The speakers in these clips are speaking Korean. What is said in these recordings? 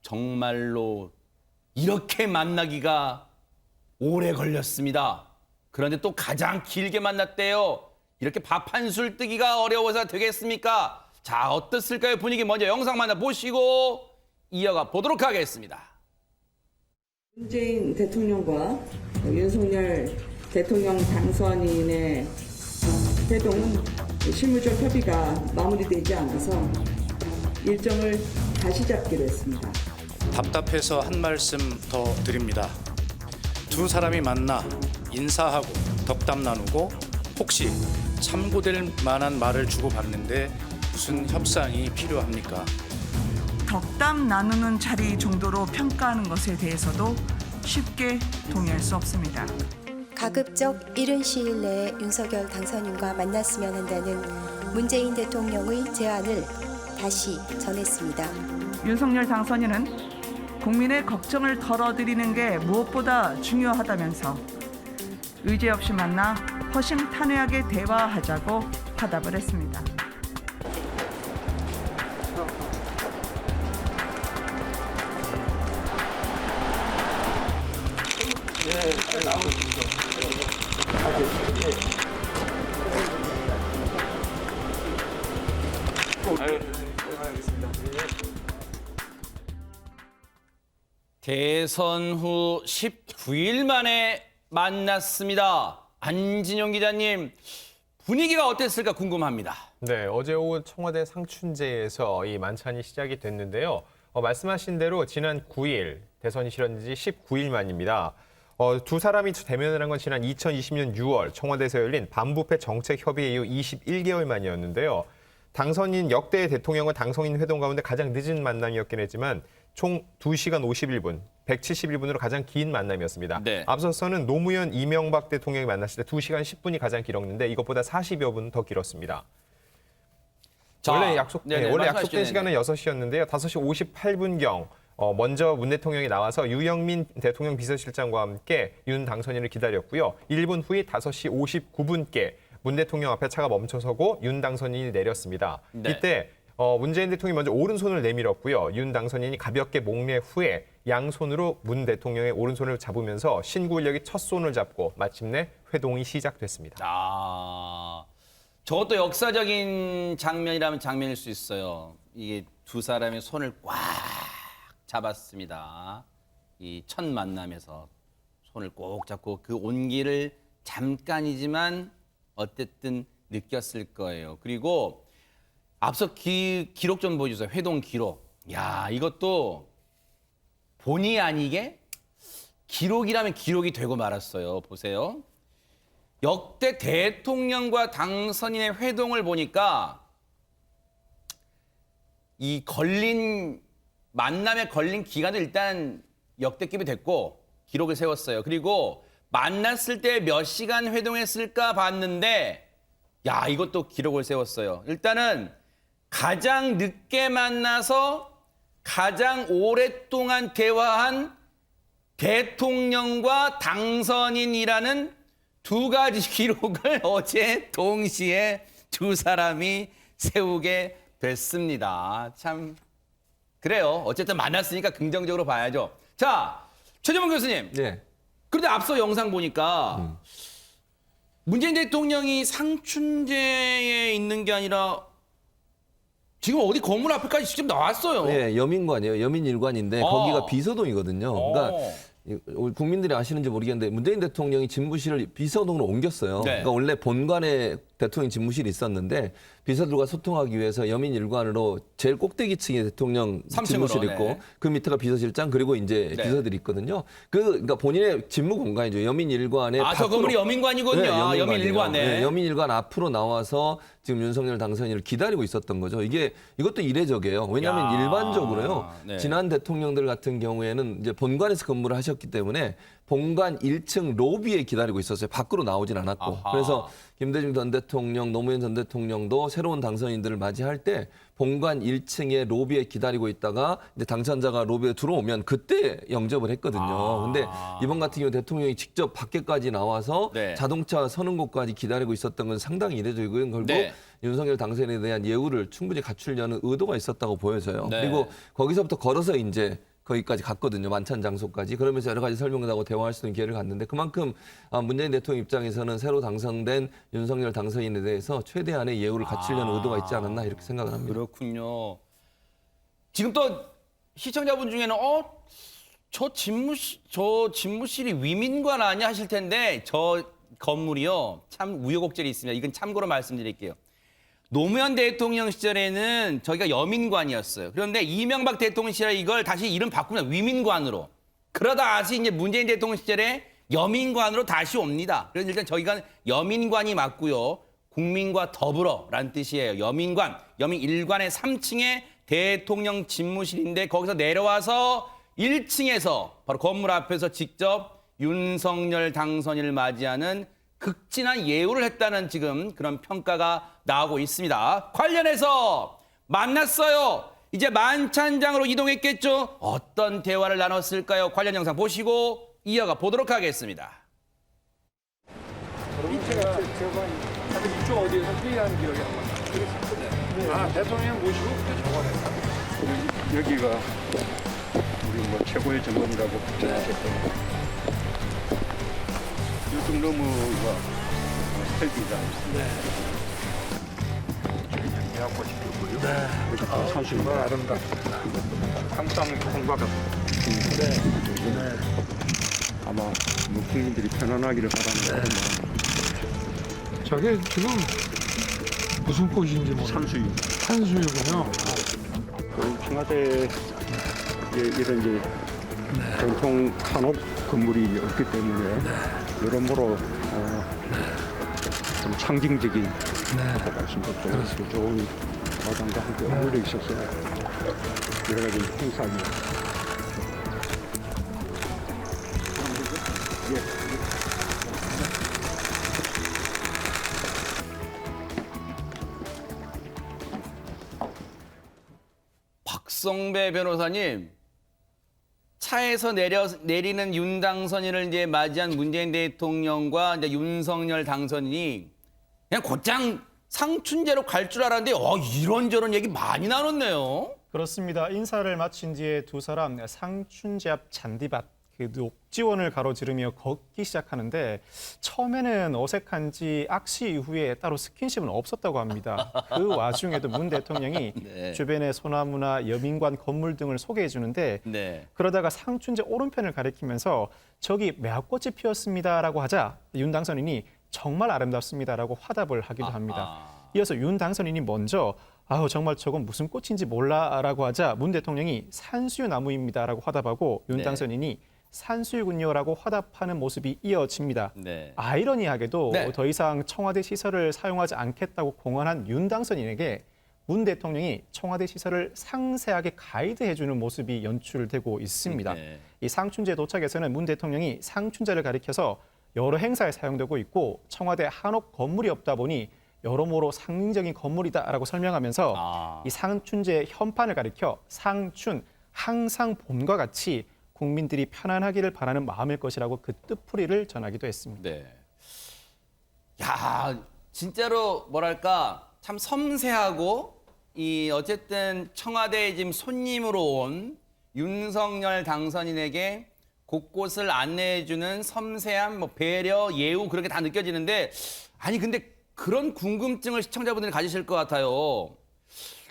정말로 이렇게 만나기가 오래 걸렸습니다. 그런데 또 가장 길게 만났대요. 이렇게 밥 한 술 뜨기가 어려워서 되겠습니까? 자, 어떻을까요? 분위기 먼저 영상 만나보시고 이어가 보도록 하겠습니다. 문재인 대통령과 윤석열 대통령 당선인의 회동은 실무적 협의가 마무리되지 않아서 일정을 다시 잡기로 했습니다. 답답해서 한 말씀 더 드립니다. 두 사람이 만나 인사하고 덕담 나누고 혹시 참고될 만한 말을 주고받는데 무슨 협상이 필요합니까? 덕담 나누는 자리 정도로 평가하는 것에 대해서도 쉽게 동의할 수 없습니다. 가급적 이른 시일 내에 윤석열 당선인과 만났으면 한다는 문재인 대통령의 제안을 다시 전했습니다. 윤석열 당선인은 국민의 걱정을 덜어드리는 게 무엇보다 중요하다면서 의제 없이 만나 허심탄회하게 대화하자고 화답을 했습니다. 대선 후 19일 만에 만났습니다. 안진영 기자님, 분위기가 어땠을까 궁금합니다. 네, 어제 오후 청와대 상춘제에서 이 만찬이 시작이 됐는데요. 말씀하신 대로 지난 9일, 대선이 치러진 지 19일 만입니다. 두 사람이 대면을 한 건 지난 2020년 6월 청와대에서 열린 반부패 정책협의 이후 21개월 만이었는데요. 당선인 역대 대통령과 당선인 회동 가운데 가장 늦은 만남이었긴 했지만 총 2시간 51분, 171분으로 가장 긴 만남이었습니다. 네. 앞서서는 노무현, 이명박 대통령이 만났을 때 2시간 10분이 가장 길었는데 이것보다 40여 분 더 길었습니다. 자, 원래 약속된 네네. 시간은 6시였는데요. 5시 58분경 먼저 문 대통령이 나와서 유영민 대통령 비서실장과 함께 윤 당선인을 기다렸고요. 1분 후에 5시 59분께 문 대통령 앞에 차가 멈춰서고 윤 당선인이 내렸습니다. 네. 이때 문재인 대통령이 먼저 오른손을 내밀었고요. 윤 당선인이 가볍게 목례 후에 양손으로 문 대통령의 오른손을 잡으면서 신구일력이 첫 손을 잡고 마침내 회동이 시작됐습니다. 저것도 역사적인 장면이라면 장면일 수 있어요. 이게 두 사람의 손을 꽉 잡았습니다. 이 첫 만남에서 손을 꼭 잡고 그 온기를 잠깐이지만 어쨌든 느꼈을 거예요. 그리고 앞서 기록 좀 보여주세요. 회동 기록. 야, 이것도 본의 아니게 기록이라면 기록이 되고 말았어요. 보세요. 역대 대통령과 당선인의 회동을 보니까 이 만남에 걸린 기간도 일단 역대급이 됐고 기록을 세웠어요. 그리고 만났을 때 몇 시간 회동했을까 봤는데 야, 이것도 기록을 세웠어요. 일단은 가장 늦게 만나서 가장 오랫동안 대화한 대통령과 당선인이라는 두 가지 기록을 어제 동시에 두 사람이 세우게 됐습니다. 참 그래요. 어쨌든 만났으니까 긍정적으로 봐야죠. 자, 최재범 교수님. 네. 그런데 앞서 영상 보니까 문재인 대통령이 상춘제에 있는 게 아니라 지금 어디 건물 앞에까지 직접 나왔어요. 네, 여민관이에요. 여민일관인데 거기가 비서동이거든요. 그러니까 우리 국민들이 아시는지 모르겠는데 문재인 대통령이 집무실을 비서동으로 옮겼어요. 네. 그러니까 원래 본관에 대통령 집무실이 있었는데 비서들과 소통하기 위해서 여민일관으로 제일 꼭대기층에 대통령 3층으로, 집무실이 있고 네. 그 밑에가 비서실장 그리고 이제 네. 비서들이 있거든요. 그러니까 본인의 집무 공간이죠. 여민일관에 저 건물이 여민관이군요. 네, 여민일관. 네, 여민일관 앞으로 나와서 지금 윤석열 당선인을 기다리고 있었던 거죠. 이것도 이례적이에요. 왜냐하면 일반적으로요. 네. 지난 대통령들 같은 경우에는 이제 본관에서 근무를 하셨기 때문에 본관 1층 로비에 기다리고 있었어요. 밖으로 나오진 않았고. 아하. 그래서 김대중 전 대통령, 노무현 전 대통령도 새로운 당선인들을 맞이할 때 본관 1층에 로비에 기다리고 있다가 이제 당선자가 로비에 들어오면 그때 영접을 했거든요. 근데 이번 같은 경우 대통령이 직접 밖에까지 나와서 네. 자동차 서는 곳까지 기다리고 있었던 건 상당히 이례적이고요. 결국 네. 윤석열 당선인에 대한 예우를 충분히 갖추려는 의도가 있었다고 보여져요. 네. 그리고 거기서부터 걸어서 이제 거기까지 갔거든요. 만찬 장소까지. 그러면서 여러 가지 설명을 하고 대화할 수 있는 기회를 갖는데 그만큼 문재인 대통령 입장에서는 새로 당선된 윤석열 당선인에 대해서 최대한의 예우를 갖추려는 의도가 있지 않았나 이렇게 생각을 합니다. 그렇군요. 지금 또 시청자분 중에는 저 집무실이 위민관 아니야 하실 텐데 저 건물이요. 참 우여곡절이 있습니다. 이건 참고로 말씀드릴게요. 노무현 대통령 시절에는 저희가 여민관이었어요. 그런데 이명박 대통령 시절에 이걸 다시 이름 바꾸면 위민관으로. 그러다 다시 이제 문재인 대통령 시절에 여민관으로 다시 옵니다. 그래서 일단 저희가 여민관이 맞고요. 국민과 더불어라는 뜻이에요. 여민 1관의 3층에 대통령 집무실인데 거기서 내려와서 1층에서 바로 건물 앞에서 직접 윤석열 당선인을 맞이하는 극진한 예우를 했다는 지금 그런 평가가 나오고 있습니다. 관련해서 만났어요. 이제 만찬장으로 이동했겠죠. 어떤 대화를 나눴을까요? 관련 영상 보시고 이어가 보도록 하겠습니다. 제가 이쪽 어디에서 회의하는 기억이 안 나요. 아, 대통령 모시고 그때 저번에 여기가 우리 뭐 최고의 정원이라고 생각했던 이쪽 너머가 헬기장. 네. 예약고 싶고요. 네. 사실 아름답습니다. 항상 공부가 네. 아마 뭐 국민들이 편안하기를 바라는 마음으로. 저게 지금 무슨 꽃인지 모르겠어요. 산수유. 산수유군요. 청와대에 이런 이제 전통 한옥 건물이 없기 때문에 여러모로 좀 상징적인 말씀도 좀 좋은 과정과 함께 어울려 있어서 여러 가지 행사가 박성배 변호사님, 차에서 내리는 윤 당선인을 이제 맞이한 문재인 대통령과 이제 윤석열 당선인이 그냥 곧장 상춘제로 갈 줄 알았는데 이런저런 얘기 많이 나눴네요. 그렇습니다. 인사를 마친 뒤에 두 사람 상춘제 앞 잔디밭 그 녹지원을 가로지르며 걷기 시작하는데 처음에는 어색한지 악수 이후에 따로 스킨십은 없었다고 합니다. 그 와중에도 문 대통령이 네. 주변의 소나무나 여민관 건물 등을 소개해 주는데 네. 그러다가 상춘제 오른편을 가리키면서 저기 매화꽃이 피었습니다라고 하자 윤 당선인이 정말 아름답습니다라고 화답을 하기도 합니다. 이어서 윤 당선인이 먼저 정말 저건 무슨 꽃인지 몰라라고 하자 문 대통령이 산수유 나무입니다라고 화답하고 윤 네. 당선인이 산수유군요라고 화답하는 모습이 이어집니다. 네. 아이러니하게도 네. 더 이상 청와대 시설을 사용하지 않겠다고 공언한 윤 당선인에게 문 대통령이 청와대 시설을 상세하게 가이드해주는 모습이 연출되고 있습니다. 네. 이 상춘제 도착에서는 문 대통령이 상춘제를 가리켜서 여러 행사에 사용되고 있고 청와대 한옥 건물이 없다 보니 여러모로 상징적인 건물이다라고 설명하면서 이 상춘제 현판을 가리켜 상춘, 항상 봄과 같이 국민들이 편안하기를 바라는 마음일 것이라고 그 뜻풀이를 전하기도 했습니다. 네. 야, 진짜로 뭐랄까 참 섬세하고 이 어쨌든 청와대에 지금 손님으로 온 윤석열 당선인에게 곳곳을 안내해주는 섬세한 뭐 배려, 예우 그런 게 다 느껴지는데 아니 근데 그런 궁금증을 시청자분들이 가지실 것 같아요.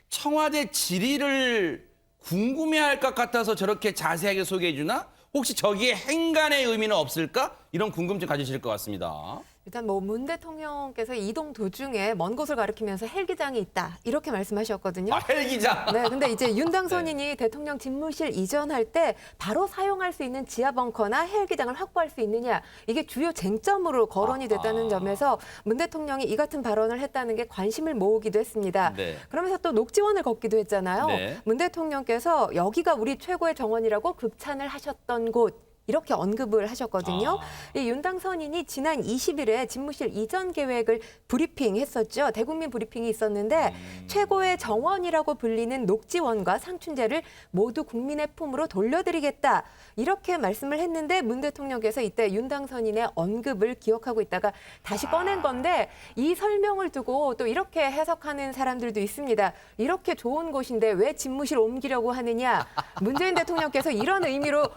청와대 지리를 궁금해할 것 같아서 저렇게 자세하게 소개해 주나? 혹시 저기에 행간의 의미는 없을까? 이런 궁금증 가지실 것 같습니다. 일단 뭐 문 대통령께서 이동 도중에 먼 곳을 가리키면서 헬기장이 있다 이렇게 말씀하셨거든요. 헬기장. 네, 근데 이제 윤 당선인이 대통령 집무실 이전할 때 바로 사용할 수 있는 지하 벙커나 헬기장을 확보할 수 있느냐 이게 주요 쟁점으로 거론이 됐다는 점에서 문 대통령이 이 같은 발언을 했다는 게 관심을 모으기도 했습니다. 네. 그러면서 또 녹지원을 걷기도 했잖아요. 네. 문 대통령께서 여기가 우리 최고의 정원이라고 극찬을 하셨던 곳. 이렇게 언급을 하셨거든요. 이 윤당 선인이 지난 20일에 집무실 이전 계획을 브리핑했었죠. 대국민 브리핑이 있었는데 최고의 정원이라고 불리는 녹지원과 상춘제를 모두 국민의 품으로 돌려드리겠다. 이렇게 말씀을 했는데 문 대통령께서 이때 윤당 선인의 언급을 기억하고 있다가 다시 꺼낸 건데 이 설명을 두고 또 이렇게 해석하는 사람들도 있습니다. 이렇게 좋은 곳인데 왜 집무실 옮기려고 하느냐. 문재인 대통령께서 이런 의미로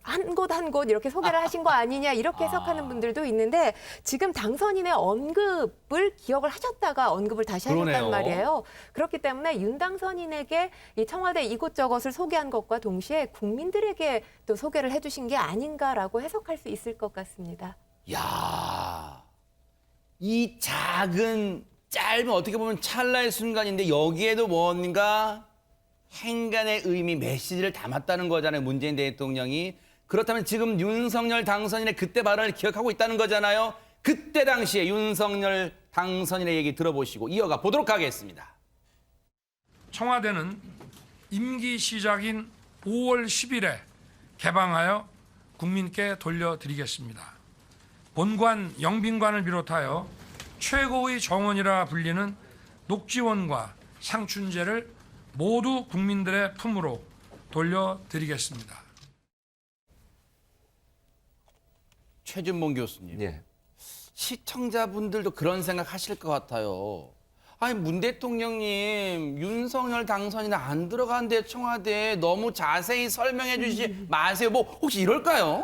한 곳 한 곳 이렇게 소개를 하신 거 아니냐 이렇게 해석하는 분들도 있는데 지금 당선인의 언급을 기억을 하셨다가 언급을 다시 하셨단 말이에요. 그렇기 때문에 윤 당선인에게 이 청와대 이곳저곳을 소개한 것과 동시에 국민들에게 또 소개를 해주신 게 아닌가라고 해석할 수 있을 것 같습니다. 야, 이 작은 짧은 어떻게 보면 찰나의 순간인데 여기에도 뭔가 행간의 의미, 메시지를 담았다는 거잖아요. 문재인 대통령이. 그렇다면 지금 윤석열 당선인의 그때 발언을 기억하고 있다는 거잖아요. 그때 당시에 윤석열 당선인의 얘기 들어보시고 이어가 보도록 하겠습니다. 청와대는 임기 시작인 5월 10일에 개방하여 국민께 돌려드리겠습니다. 본관 영빈관을 비롯하여 최고의 정원이라 불리는 녹지원과 상춘제를 모두 국민들의 품으로 돌려드리겠습니다. 최준봉 교수님, 예. 시청자분들도 그런 생각 하실 것 같아요. 아니 문 대통령님 윤석열 당선인 안 들어간대 청와대에 너무 자세히 설명해 주시지 마세요. 뭐 혹시 이럴까요?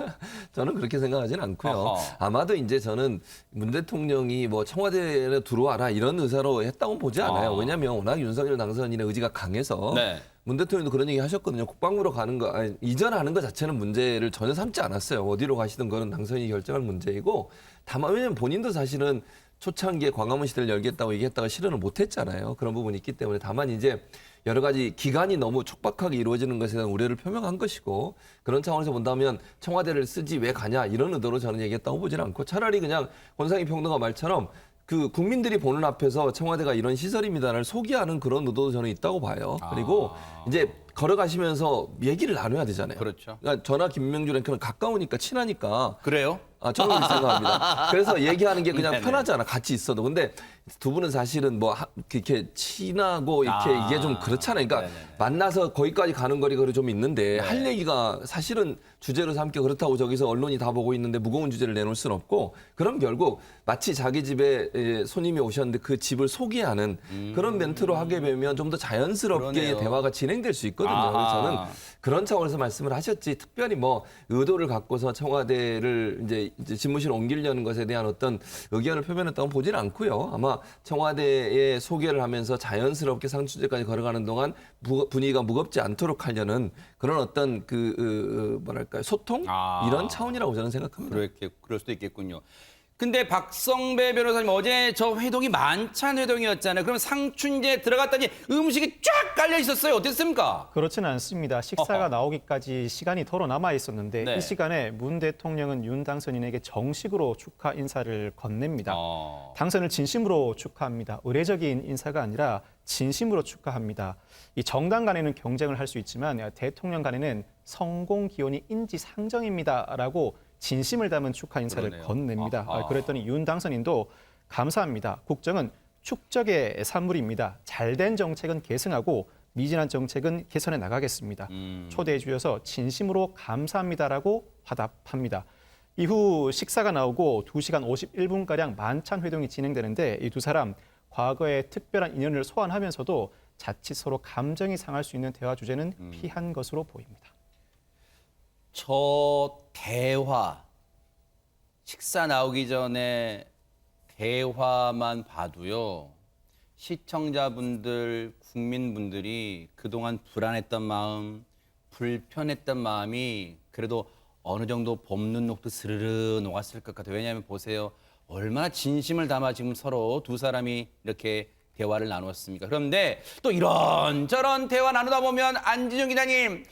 저는 그렇게 생각하진 않고요. 어허. 아마도 이제 저는 문 대통령이 뭐 청와대에 들어와라 이런 의사로 했다고 보지 않아요. 왜냐하면 워낙 윤석열 당선인의 의지가 강해서 네. 문 대통령도 그런 얘기 하셨거든요. 국방부로 가는 거, 아니, 이전하는 것 자체는 문제를 전혀 삼지 않았어요. 어디로 가시든 그건 당선인이 결정할 문제이고 다만 왜냐하면 본인도 사실은 초창기에 광화문 시대를 열겠다고 얘기했다가 실현을 못했잖아요. 그런 부분이 있기 때문에 다만 이제 여러 가지 기간이 너무 촉박하게 이루어지는 것에 대한 우려를 표명한 것이고 그런 차원에서 본다면 청와대를 쓰지 왜 가냐 이런 의도로 저는 얘기했다고 보지는 않고 차라리 그냥 권상희 평론가 말처럼 그 국민들이 보는 앞에서 청와대가 이런 시설입니다를 소개하는 그런 의도도 저는 있다고 봐요. 그리고 이제 걸어가시면서 얘기를 나눠야 되잖아요. 그렇죠. 그러니까 저나 김명주 랭크는 가까우니까 친하니까 그래요? 저는 그렇게 생각합니다. 그래서 얘기하는 게 그냥 네네. 편하잖아. 같이 있어도. 근데 두 분은 사실은 뭐 이렇게 친하고 이렇게 이게 좀 그렇잖아요. 그러니까 네네네. 만나서 거기까지 가는 거리가 좀 있는데 할 얘기가 사실은 주제로 삼기 그렇다고 저기서 언론이 다 보고 있는데 무거운 주제를 내놓을 수는 없고 그럼 결국 마치 자기 집에 손님이 오셨는데 그 집을 소개하는 그런 멘트로 하게 되면 좀 더 자연스럽게 그러네요. 대화가 진행될 수 있거든요. 그래서 저는 그런 차원에서 말씀을 하셨지 특별히 뭐 의도를 갖고서 청와대를 이제 집무실 옮기려는 것에 대한 어떤 의견을 표명했다고 보지는 않고요. 아마 청와대에 소개를 하면서 자연스럽게 상춘제까지 걸어가는 동안 분위기가 무겁지 않도록 하려는 그런 어떤 뭐랄까요 소통 이런 차원이라고 저는 생각합니다. 그럴 수도 있겠군요. 근데 박성배 변호사님 어제 저 회동이 만찬 회동이었잖아요. 그럼 상춘제 들어갔더니 음식이 쫙 깔려 있었어요. 어땠습니까? 그렇지는 않습니다. 식사가 나오기까지 시간이 덜어 남아 있었는데 네. 이 시간에 문 대통령은 윤 당선인에게 정식으로 축하 인사를 건넵니다. 당선을 진심으로 축하합니다. 의례적인 인사가 아니라 진심으로 축하합니다. 이 정당 간에는 경쟁을 할 수 있지만 대통령 간에는 성공 기원이 인지상정입니다라고 진심을 담은 축하 인사를 그러네요. 건넵니다. 아하. 그랬더니 윤 당선인도 감사합니다. 국정은 축적의 산물입니다. 잘된 정책은 계승하고 미진한 정책은 개선해 나가겠습니다. 초대해 주셔서 진심으로 감사합니다라고 화답합니다. 이후 식사가 나오고 2시간 51분가량 만찬 회동이 진행되는데 이 두 사람 과거의 특별한 인연을 소환하면서도 자칫 서로 감정이 상할 수 있는 대화 주제는 피한 것으로 보입니다. 저 대화, 식사 나오기 전에 대화만 봐도요. 시청자분들, 국민분들이 그동안 불안했던 마음, 불편했던 마음이 그래도 어느 정도 봄눈 녹듯 스르르 녹았을 것 같아요. 왜냐하면 보세요. 얼마나 진심을 담아 지금 서로 두 사람이 이렇게 대화를 나눴습니까? 그런데 또 이런저런 대화 나누다 보면 안진영 기자님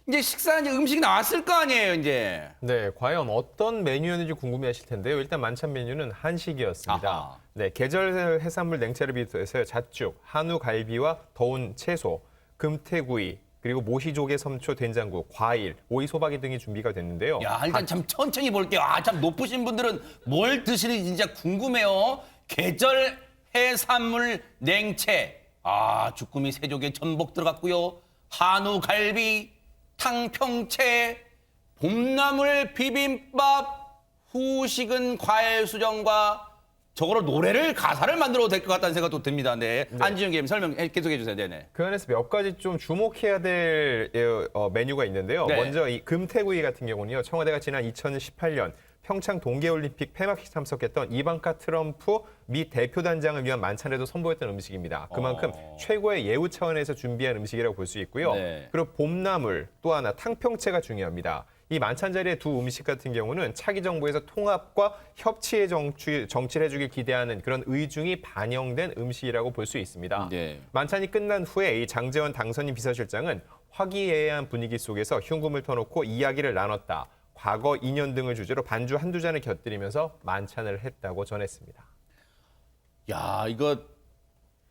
이제 식사 이제 음식이 나왔을 거 아니에요, 이제. 네, 과연 어떤 메뉴였는지 궁금해하실 텐데요. 일단 만찬 메뉴는 한식이었습니다. 아하. 네, 계절 해산물 냉채를 비롯해서 잣죽, 한우 갈비와 더운 채소, 금태구이, 그리고 모시조개, 섬초, 된장국, 과일, 오이, 소박이 등이 준비가 됐는데요. 야, 일단 참 천천히 볼게요. 참 높으신 분들은 뭘 드시는지 진짜 궁금해요. 계절 해산물 냉채. 주꾸미, 새조개, 전복 들어갔고요. 한우, 갈비, 탕평채, 봄나물 비빔밥, 후식은 과일 수정과 저거로 노래를 가사를 만들어도 될 것 같다는 생각도 듭니다. 네. 안지윤 기자님 설명 계속해 주세요. 네네. 그 안에서 몇 가지 좀 주목해야 될 메뉴가 있는데요. 네. 먼저 이 금태구이 같은 경우는요. 청와대가 지난 2018년 평창 동계올림픽 폐막식 참석했던 이방카 트럼프 미 대표단장을 위한 만찬에도 선보였던 음식입니다. 그만큼 최고의 예우 차원에서 준비한 음식이라고 볼 수 있고요. 네. 그리고 봄나물, 또 하나 탕평채가 중요합니다. 이 만찬 자리의 두 음식 같은 경우는 차기 정부에서 통합과 협치의 정치를 해주길 기대하는 그런 의중이 반영된 음식이라고 볼 수 있습니다. 네. 만찬이 끝난 후에 이 장제원 당선인 비서실장은 화기애애한 분위기 속에서 흉금을 터놓고 이야기를 나눴다. 과거 인연 등을 주제로 반주 한두 잔을 곁들이면서 만찬을 했다고 전했습니다. 야, 이거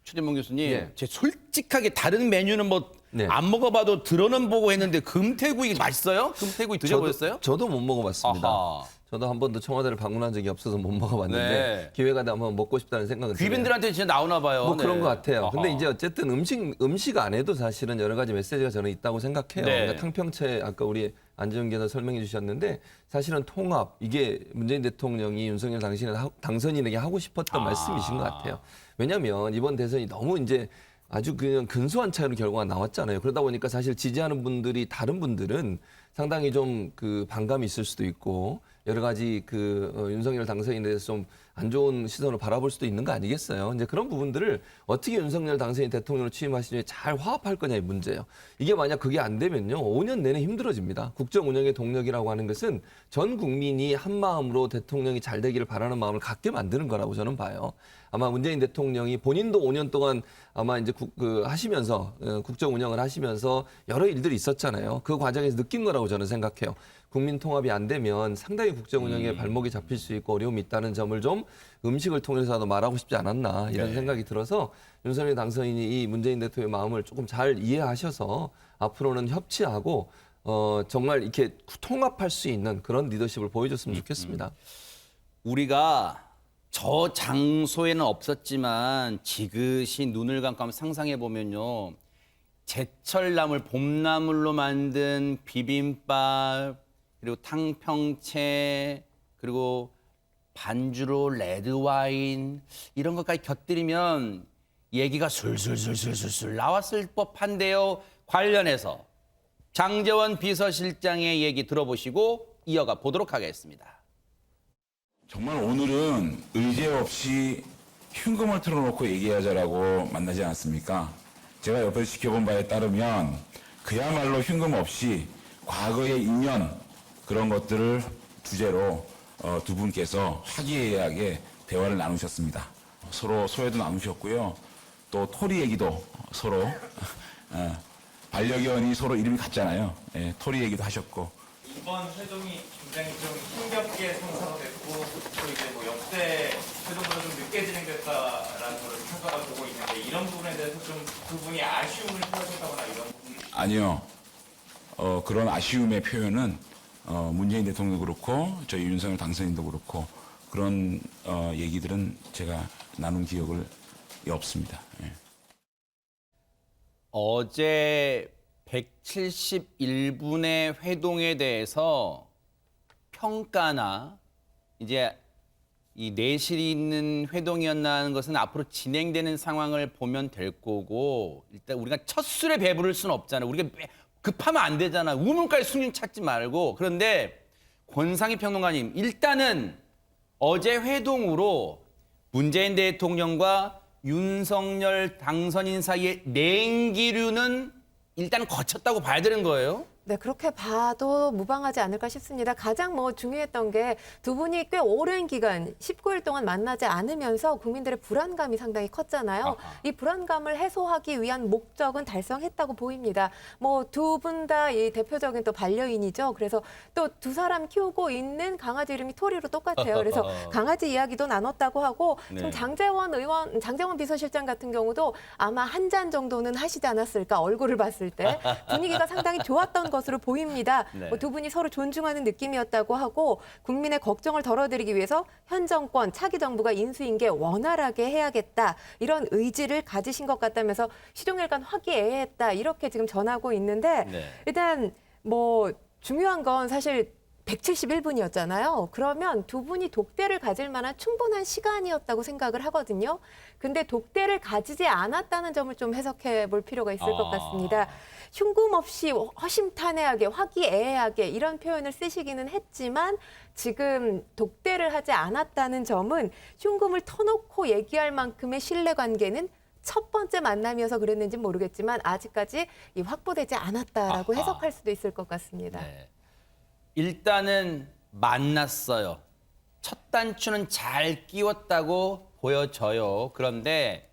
최진봉 교수님, 예. 제 솔직하게 다른 메뉴는 뭐 안 네. 먹어봐도 들어는 보고 했는데 금태구이 맛있어요? 금태구이 드셔보셨어요? 저도 못 먹어봤습니다. 아하. 저도 한 번도 청와대를 방문한 적이 없어서 못 먹어봤는데 네. 기회가 되면 한번 먹고 싶다는 생각은 들어요. 귀빈들한테 진짜 나오나 봐요. 뭐 네. 그런 것 같아요. 아하. 근데 이제 어쨌든 음식 안에도 사실은 여러 가지 메시지가 저는 있다고 생각해요. 네. 그러니까 탕평채 아까 우리 안지영 기자 설명해 주셨는데 사실은 통합 이게 문재인 대통령이 윤석열 당선인에게 하고 싶었던 말씀이신 것 같아요. 왜냐하면 이번 대선이 너무 이제 아주 그냥 근소한 차이로 결과가 나왔잖아요. 그러다 보니까 사실 지지하는 분들이 다른 분들은 상당히 좀 그 반감이 있을 수도 있고 여러 가지 윤석열 당선인에 대해서 좀 안 좋은 시선으로 바라볼 수도 있는 거 아니겠어요? 이제 그런 부분들을 어떻게 윤석열 당선인 대통령으로 취임하시니 잘 화합할 거냐의 문제예요. 이게 만약 그게 안 되면요, 5년 내내 힘들어집니다. 국정 운영의 동력이라고 하는 것은 전 국민이 한 마음으로 대통령이 잘 되기를 바라는 마음을 갖게 만드는 거라고 저는 봐요. 아마 문재인 대통령이 본인도 5년 동안 아마 이제 하시면서 국정 운영을 하시면서 여러 일들이 있었잖아요. 그 과정에서 느낀 거라고 저는 생각해요. 국민 통합이 안 되면 상당히 국정 운영에 발목이 잡힐 수 있고 어려움이 있다는 점을 좀 음식을 통해서라도 말하고 싶지 않았나 이런 생각이 들어서 윤석열 당선인이 이 문재인 대통령의 마음을 조금 잘 이해하셔서 앞으로는 협치하고 정말 이렇게 통합할 수 있는 그런 리더십을 보여줬으면 좋겠습니다. 우리가 저 장소에는 없었지만 지그시 눈을 감고 한번 상상해 보면요. 제철나물, 봄나물로 만든 비빔밥, 그리고 탕평채, 그리고 반주로 레드와인 이런 것까지 곁들이면 얘기가 술술술술술 나왔을 법한데요. 관련해서 장제원 비서실장의 얘기 들어보시고 이어가 보도록 하겠습니다. 정말 오늘은 의제 없이 흉금을 틀어놓고 얘기하자라고 만나지 않았습니까? 제가 옆에서 지켜본 바에 따르면 그야말로 흉금 없이 과거의 인연 그런 것들을 주제로 두 분께서 화기애애하게 대화를 나누셨습니다. 서로 소회도 나누셨고요. 또 토리 얘기도 서로 반려견이 서로 이름이 같잖아요. 예, 토리 얘기도 하셨고. 이번 회동이 굉장히 좀 힘겹게 성사가 됐고 또 이제 뭐 역대 회동보다 좀 늦게 진행됐다라는 걸 평가가 되고 있는데 이런 부분에 대해서 좀 두 분이 아쉬움을 표하셨다거나 이런 부분? 아니요. 그런 아쉬움의 표현은 문재인 대통령도 그렇고 저희 윤석열 당선인도 그렇고 그런 얘기들은 제가 나눈 기억이 없습니다. 예. 어제 171분의 회동에 대해서 평가나 이제 이 내실이 있는 회동이었나 하는 것은 앞으로 진행되는 상황을 보면 될 거고 일단 우리가 첫 술에 배부를 수는 없잖아요. 우리가 급하면 안 되잖아. 우물가에 숭늉 찾지 말고. 그런데 권상희 평론가님 일단은 어제 회동으로 문재인 대통령과 윤석열 당선인 사이의 냉기류는 일단 거쳤다고 봐야 되는 거예요? 네, 그렇게 봐도 무방하지 않을까 싶습니다. 가장 중요했던 게 두 분이 꽤 오랜 기간 19일 동안 만나지 않으면서 국민들의 불안감이 상당히 컸잖아요. 이 불안감을 해소하기 위한 목적은 달성했다고 보입니다. 두 분 다 이 대표적인 또 반려인이죠. 그래서 또 두 사람 키우고 있는 강아지 이름이 토리로 똑같아요. 그래서 강아지 이야기도 나눴다고 하고 좀 장제원 비서실장 같은 경우도 아마 한 잔 정도는 하시지 않았을까, 얼굴을 봤을 때 분위기가 상당히 좋았던 것으로 보입니다. 네. 두 분이 서로 존중하는 느낌이었다고 하고 국민의 걱정을 덜어드리기 위해서 현 정권 차기 정부가 인수인계 원활하게 해야겠다, 이런 의지를 가지신 것 같다면서 시종일관 화기애애했다, 이렇게 지금 전하고 있는데 네. 일단 중요한 건 사실 171분이었잖아요. 그러면 두 분이 독대를 가질 만한 충분한 시간이었다고 생각을 하거든요. 근데 독대를 가지지 않았다는 점을 좀 해석해 볼 필요가 있을 것 같습니다. 흉금 없이 허심탄회하게 화기애애하게 이런 표현을 쓰시기는 했지만 지금 독대를 하지 않았다는 점은 흉금을 터놓고 얘기할 만큼의 신뢰관계는 첫 번째 만남이어서 그랬는지는 모르겠지만 아직까지 확보되지 않았다라고 해석할 수도 있을 것 같습니다. 네. 일단은 만났어요. 첫 단추는 잘 끼웠다고 보여져요. 그런데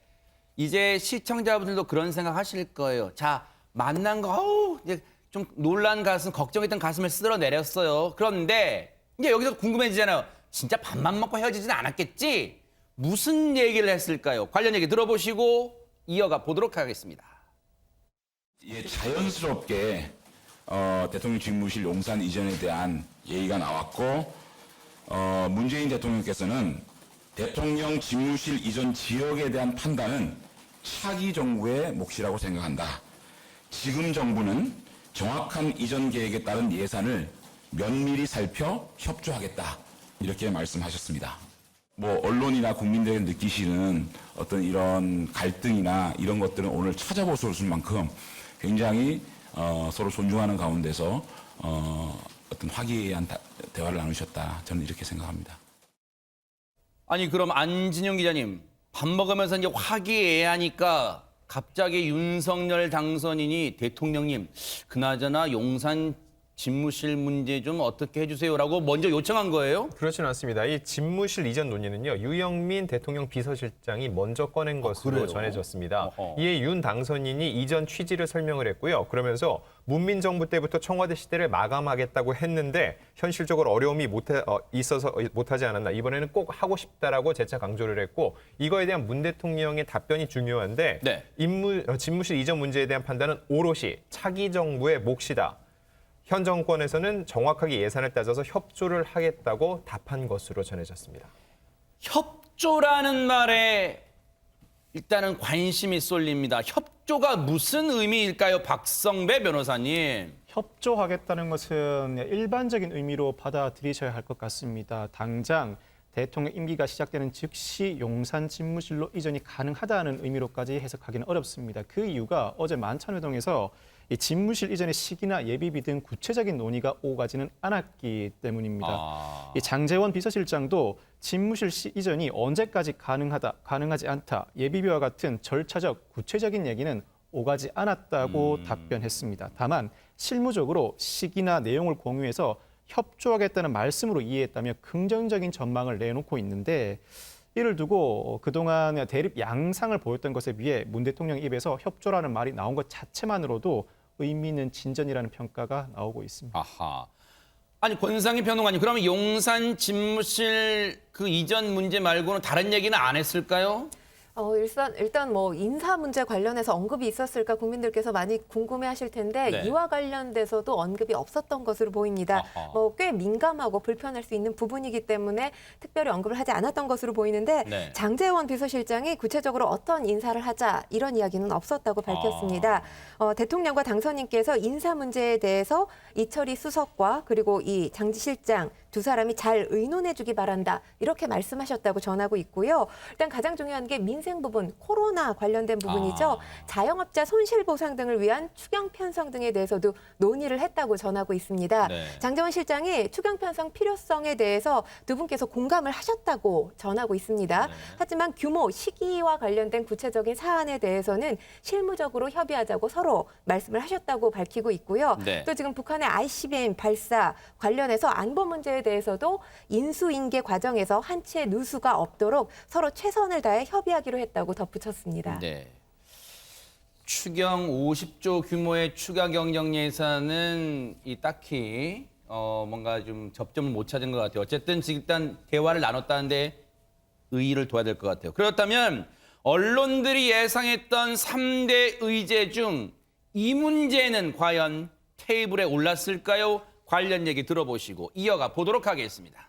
이제 시청자분들도 그런 생각 하실 거예요. 자, 만난 거 이제 좀 놀란 가슴, 걱정했던 가슴을 쓸어내렸어요. 그런데 이제 여기서 궁금해지잖아요. 진짜 밥만 먹고 헤어지진 않았겠지? 무슨 얘기를 했을까요? 관련 얘기 들어보시고 이어가 보도록 하겠습니다. 예, 자연스럽게 대통령 집무실 용산 이전에 대한 얘기가 나왔고 문재인 대통령께서는 대통령 집무실 이전 지역에 대한 판단은 차기 정부의 몫이라고 생각한다. 지금 정부는 정확한 이전 계획에 따른 예산을 면밀히 살펴 협조하겠다. 이렇게 말씀하셨습니다. 언론이나 국민들이 느끼시는 어떤 이런 갈등이나 이런 것들은 오늘 찾아볼 수 만큼 굉장히 서로 존중하는 가운데서 어떤 화기애애한 대화를 나누셨다. 저는 이렇게 생각합니다. 아니 그럼 안진영 기자님, 밥 먹으면서 이제 화기애애하니까 갑자기 윤석열 당선인이 대통령님 그나저나 용산 집무실 문제 좀 어떻게 해주세요라고 먼저 요청한 거예요? 그렇지는 않습니다. 이 집무실 이전 논의는요, 유영민 대통령 비서실장이 먼저 꺼낸 것으로 전해졌습니다. 이에 윤 당선인이 이전 취지를 설명을 했고요. 그러면서 문민정부 때부터 청와대 시대를 마감하겠다고 했는데 현실적으로 어려움이 있어서 못하지 않았나. 이번에는 꼭 하고 싶다라고 재차 강조를 했고, 이거에 대한 문 대통령의 답변이 중요한데 네. 집무실 이전 문제에 대한 판단은 오롯이 차기 정부의 몫이다. 현 정권에서는 정확하게 예산을 따져서 협조를 하겠다고 답한 것으로 전해졌습니다. 협조라는 말에 일단은 관심이 쏠립니다. 협조가 무슨 의미일까요, 박성배 변호사님? 협조하겠다는 것은 일반적인 의미로 받아들이셔야 할 것 같습니다. 당장 대통령 임기가 시작되는 즉시 용산 집무실로 이전이 가능하다는 의미로까지 해석하기는 어렵습니다. 그 이유가 어제 만찬회동에서 이 집무실 이전의 시기나 예비비 등 구체적인 논의가 오가지는 않았기 때문입니다. 이 장제원 비서실장도 집무실 이전이 언제까지 가능하지 않다, 예비비와 같은 절차적 구체적인 얘기는 오가지 않았다고 답변했습니다. 다만 실무적으로 시기나 내용을 공유해서 협조하겠다는 말씀으로 이해했다며 긍정적인 전망을 내놓고 있는데, 이를 두고 그동안 대립 양상을 보였던 것에 비해 문 대통령 입에서 협조라는 말이 나온 것 자체만으로도 의미 있는 진전이라는 평가가 나오고 있습니다. 아하. 아니 권상희 평론가님, 그러면 용산 집무실 그 이전 문제 말고는 다른 얘기는 안 했을까요? 일단 인사 문제 관련해서 언급이 있었을까 국민들께서 많이 궁금해하실 텐데 네. 이와 관련돼서도 언급이 없었던 것으로 보입니다. 꽤 민감하고 불편할 수 있는 부분이기 때문에 특별히 언급을 하지 않았던 것으로 보이는데 네. 장제원 비서실장이 구체적으로 어떤 인사를 하자 이런 이야기는 없었다고 밝혔습니다. 대통령과 당선인께서 인사 문제에 대해서 이철희 수석과 그리고 이 장지 실장 두 사람이 잘 의논해주기 바란다 이렇게 말씀하셨다고 전하고 있고요. 일단 가장 중요한 게 민생 부분, 코로나 관련된 부분이죠. 자영업자 손실보상 등을 위한 추경 편성 등에 대해서도 논의를 했다고 전하고 있습니다. 네. 장제원 실장이 추경 편성 필요성에 대해서 두 분께서 공감을 하셨다고 전하고 있습니다. 하지만 규모, 시기와 관련된 구체적인 사안에 대해서는 실무적으로 협의하자고 서로 말씀을 하셨다고 밝히고 있고요. 네. 또 지금 북한의 ICBM 발사 관련해서 안보 문제에 대해서도 인수인계 과정에서 한치의 누수가 없도록 서로 최선을 다해 협의하기로 했다고 덧붙였습니다. 네. 추경 50조 규모의 추가 경정 예산은 딱히 뭔가 좀 접점을 못 찾은 것 같아요. 어쨌든 지금 일단 대화를 나눴다는데 의의를 둬야 될 것 같아요. 그렇다면 언론들이 예상했던 3대 의제 중 이 문제는 과연 테이블에 올랐을까요? 관련 얘기 들어보시고 이어가 보도록 하겠습니다.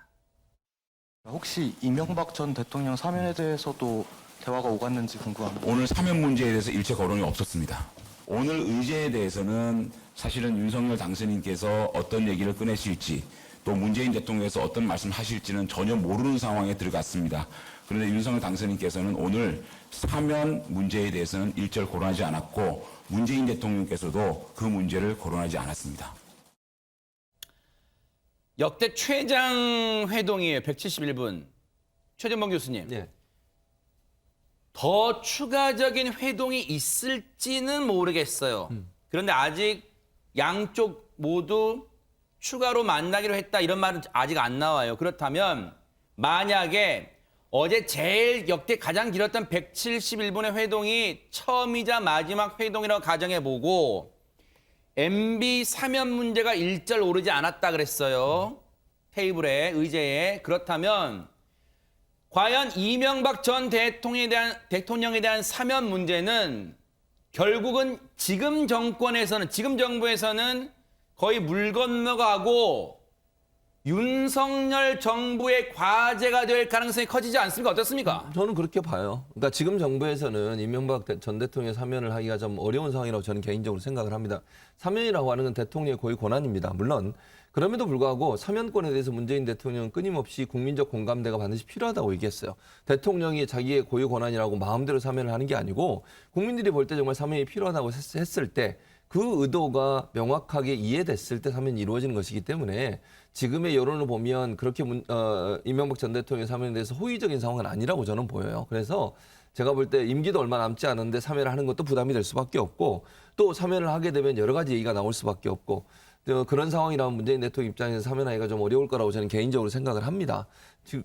혹시 이명박 전 대통령 사면에 대해서도 대화가 오갔는지 궁금합니다. 오늘 사면 문제에 대해서 일체 거론이 없었습니다. 오늘 의제에 대해서는 사실은 윤석열 당선인께서 어떤 얘기를 꺼내실지 또 문재인 대통령께서 어떤 말씀하실지는 전혀 모르는 상황에 들어갔습니다. 그런데 윤석열 당선인께서는 오늘 사면 문제에 대해서는 일절 거론하지 않았고 문재인 대통령께서도 그 문제를 거론하지 않았습니다. 역대 최장 회동이에요. 171분. 최전봉 교수님. 네. 더 추가적인 회동이 있을지는 모르겠어요. 그런데 아직 양쪽 모두 추가로 만나기로 했다 이런 말은 아직 안 나와요. 그렇다면 만약에 어제 제일 역대 가장 길었던 171분의 회동이 처음이자 마지막 회동이라고 가정해보고 MB 사면 문제가 일절 오르지 않았다 그랬어요. 테이블에, 의제에. 그렇다면 과연 이명박 전 대통령에 대한 사면 문제는 결국은 지금 정권에서는, 지금 정부에서는 거의 물 건너가고 윤석열 정부의 과제가 될 가능성이 커지지 않습니까? 어떻습니까? 저는 그렇게 봐요. 그러니까 지금 정부에서는 이명박 전 대통령의 사면을 하기가 좀 어려운 상황이라고 저는 개인적으로 생각을 합니다. 사면이라고 하는 건 대통령의 고유 권한입니다. 물론 그럼에도 불구하고 사면권에 대해서 문재인 대통령은 끊임없이 국민적 공감대가 반드시 필요하다고 얘기했어요. 대통령이 자기의 고유 권한이라고 마음대로 사면을 하는 게 아니고 국민들이 볼 때 정말 사면이 필요하다고 했을 때 그 의도가 명확하게 이해됐을 때 사면이 이루어지는 것이기 때문에 지금의 여론을 보면 그렇게 이명박 전 대통령의 사면에 대해서 호의적인 상황은 아니라고 저는 보여요. 그래서 제가 볼 때 임기도 얼마 남지 않은데 사면을 하는 것도 부담이 될 수밖에 없고 또 사면을 하게 되면 여러 가지 얘기가 나올 수밖에 없고 그런 상황이라면 문재인 대통령 입장에서 사면하기가 좀 어려울 거라고 저는 개인적으로 생각을 합니다.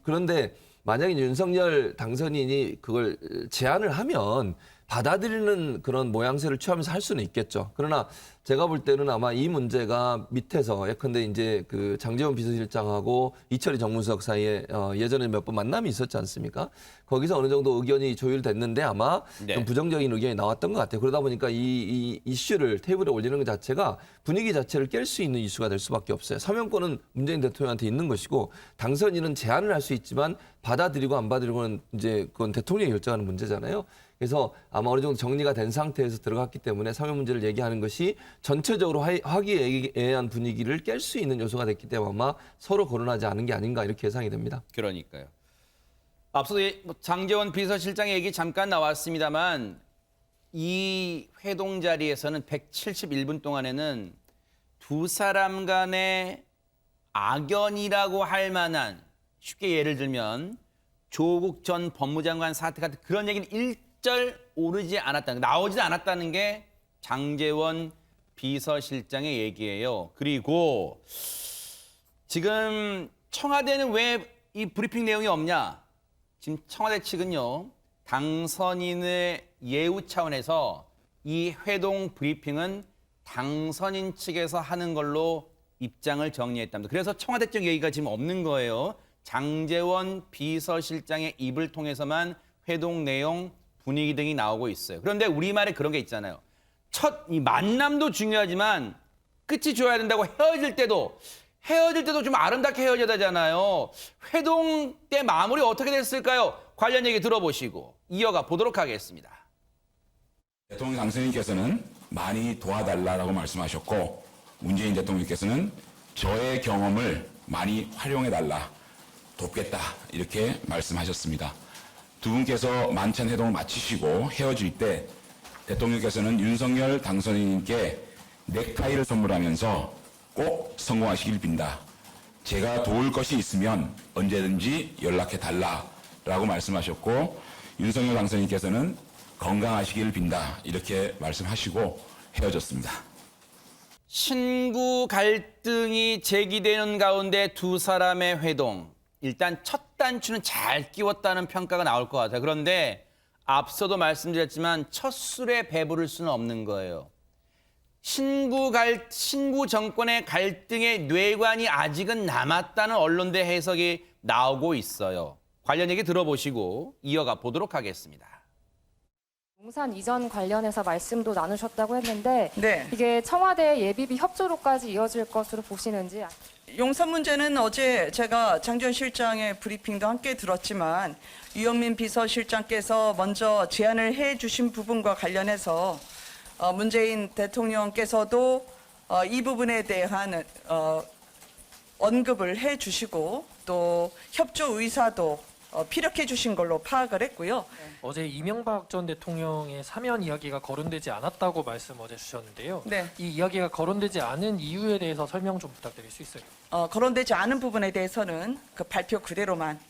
그런데 만약에 윤석열 당선인이 그걸 제안을 하면 받아들이는 그런 모양새를 취하면서 할 수는 있겠죠. 그러나 제가 볼 때는 아마 이 문제가 밑에서 예컨대 이제 그 장제원 비서실장하고 이철희 정무수석 사이에 예전에 몇 번 만남이 있었지 않습니까? 거기서 어느 정도 의견이 조율됐는데 아마 좀 부정적인 의견이 나왔던 것 같아요. 그러다 보니까 이 이슈를 테이블에 올리는 것 자체가 분위기 자체를 깰 수 있는 이슈가 될 수밖에 없어요. 사면권은 문재인 대통령한테 있는 것이고 당선인은 제안을 할 수 있지만 받아들이고 안 받아들이고는 이제 그건 대통령이 결정하는 문제잖아요. 그래서 아마 어느 정도 정리가 된 상태에서 들어갔기 때문에 사면 문제를 얘기하는 것이 전체적으로 화기애애한 분위기를 깰 수 있는 요소가 됐기 때문에 아마 서로 거론하지 않은 게 아닌가 이렇게 예상이 됩니다. 그러니까요. 앞서도 장제원 비서실장의 얘기 잠깐 나왔습니다만 이 회동 자리에서는 171분 동안에는 두 사람 간의 악연이라고 할 만한 쉽게 예를 들면 조국 전 법무장관 사태 같은 그런 얘기는 일절 오르지 않았다는 나오지 않았다는 게 장제원 비서실장의 얘기예요. 그리고 지금 청와대는 왜 이 브리핑 내용이 없냐? 지금 청와대 측은요. 당선인의 예우 차원에서 이 회동 브리핑은 당선인 측에서 하는 걸로 입장을 정리했답니다. 그래서 청와대 쪽 얘기가 지금 없는 거예요. 장제원 비서실장의 입을 통해서만 회동 내용, 분위기 등이 나오고 있어요. 그런데 우리말에 그런 게 있잖아요. 이 만남도 중요하지만 끝이 좋아야 된다고 헤어질 때도 좀 아름답게 헤어져야 되잖아요. 회동 때 마무리 어떻게 됐을까요? 관련 얘기 들어보시고 이어가 보도록 하겠습니다. 대통령 당선인께서는 많이 도와달라고 말씀하셨고 문재인 대통령께서는 저의 경험을 많이 활용해달라, 돕겠다 이렇게 말씀하셨습니다. 두 분께서 만찬 회동을 마치시고 헤어질 때 대통령께서는 윤석열 당선인님께 넥타이를 선물하면서 꼭 성공하시길 빈다. 제가 도울 것이 있으면 언제든지 연락해달라라고 말씀하셨고 윤석열 당선인께서는 건강하시길 빈다 이렇게 말씀하시고 헤어졌습니다. 신구 갈등이 제기되는 가운데 두 사람의 회동. 일단 첫 단추는 잘 끼웠다는 평가가 나올 것 같아요. 그런데 앞서도 말씀드렸지만 첫 술에 배부를 수는 없는 거예요. 신구 정권의 갈등의 뇌관이 아직은 남았다는 언론대 해석이 나오고 있어요. 관련 얘기 들어보시고 이어가 보도록 하겠습니다. 용산 이전 관련해서 말씀도 나누셨다고 했는데 네. 이게 청와대 예비비 협조로까지 이어질 것으로 보시는지. 용산 문제는 어제 제가 장지원 실장의 브리핑도 함께 들었지만 유영민 비서실장께서 먼저 제안을 해주신 부분과 관련해서 문재인 대통령께서도 이 부분에 대한 언급을 해주시고 또 협조 의사도 피력해 주신 걸로 파악을 했고요. 어제 이명박 전 대통령의 사면 이야기가 거론되지 않았다고 말씀 어제 주셨는데요. 네. 이 이야기가 거론되지 않은 이유에 대해서 설명 좀 부탁드릴 수 있어요? 거론되지 않은 부분에 대해서는 그 발표 그대로만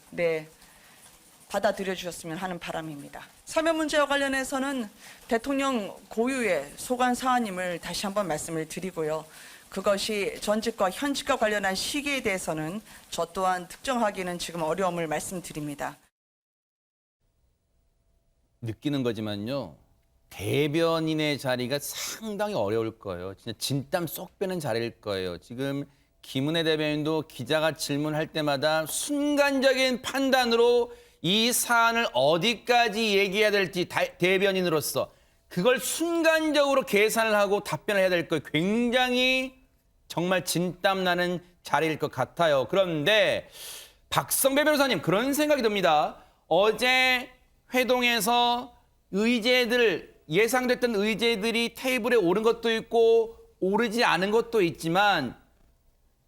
받아들여 주셨으면 하는 바람입니다. 사면 문제와 관련해서는 대통령 고유의 소관 사안임을 다시 한번 말씀을 드리고요. 그것이 전직과 현직과 관련한 시기에 대해서는 저 또한 특정하기는 지금 어려움을 말씀드립니다. 느끼는 거지만요. 대변인의 자리가 상당히 어려울 거예요. 진짜 진땀 쏙 빼는 자리일 거예요. 지금 김은혜 대변인도 기자가 질문할 때마다 순간적인 판단으로 이 사안을 어디까지 얘기해야 될지 대변인으로서 그걸 순간적으로 계산을 하고 답변을 해야 될 거예요. 굉장히 정말 진땀 나는 자리일 것 같아요. 그런데 박성배 변호사님 그런 생각이 듭니다. 어제 회동에서 예상됐던 의제들이 테이블에 오른 것도 있고 오르지 않은 것도 있지만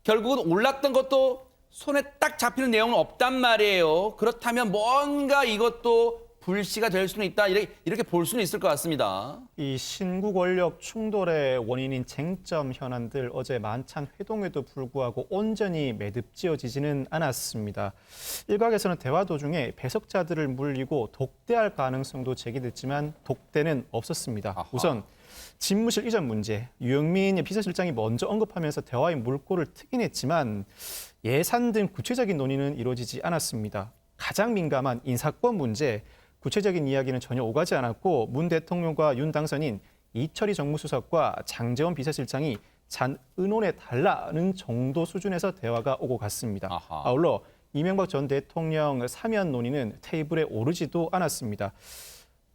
결국은 올랐던 것도 손에 딱 잡히는 내용은 없단 말이에요. 그렇다면 뭔가 이것도 불씨가 될 수는 있다. 이렇게 볼 수는 있을 것 같습니다. 이 신구 권력 충돌의 원인인 쟁점 현안들 어제 만찬 회동에도 불구하고 온전히 매듭지어지지는 않았습니다. 일각에서는 대화 도중에 배석자들을 물리고 독대할 가능성도 제기됐지만 독대는 없었습니다. 아하. 우선 집무실 이전 문제, 유영민 비서실장이 먼저 언급하면서 대화의 물꼬를 트긴 했지만 예산 등 구체적인 논의는 이루어지지 않았습니다. 가장 민감한 인사권 문제, 구체적인 이야기는 전혀 오가지 않았고 문 대통령과 윤 당선인, 이철희 정무수석과 장제원 비서실장이 잔 의논해달라는 정도 수준에서 대화가 오고 갔습니다. 아하. 아울러 이명박 전 대통령 사면 논의는 테이블에 오르지도 않았습니다.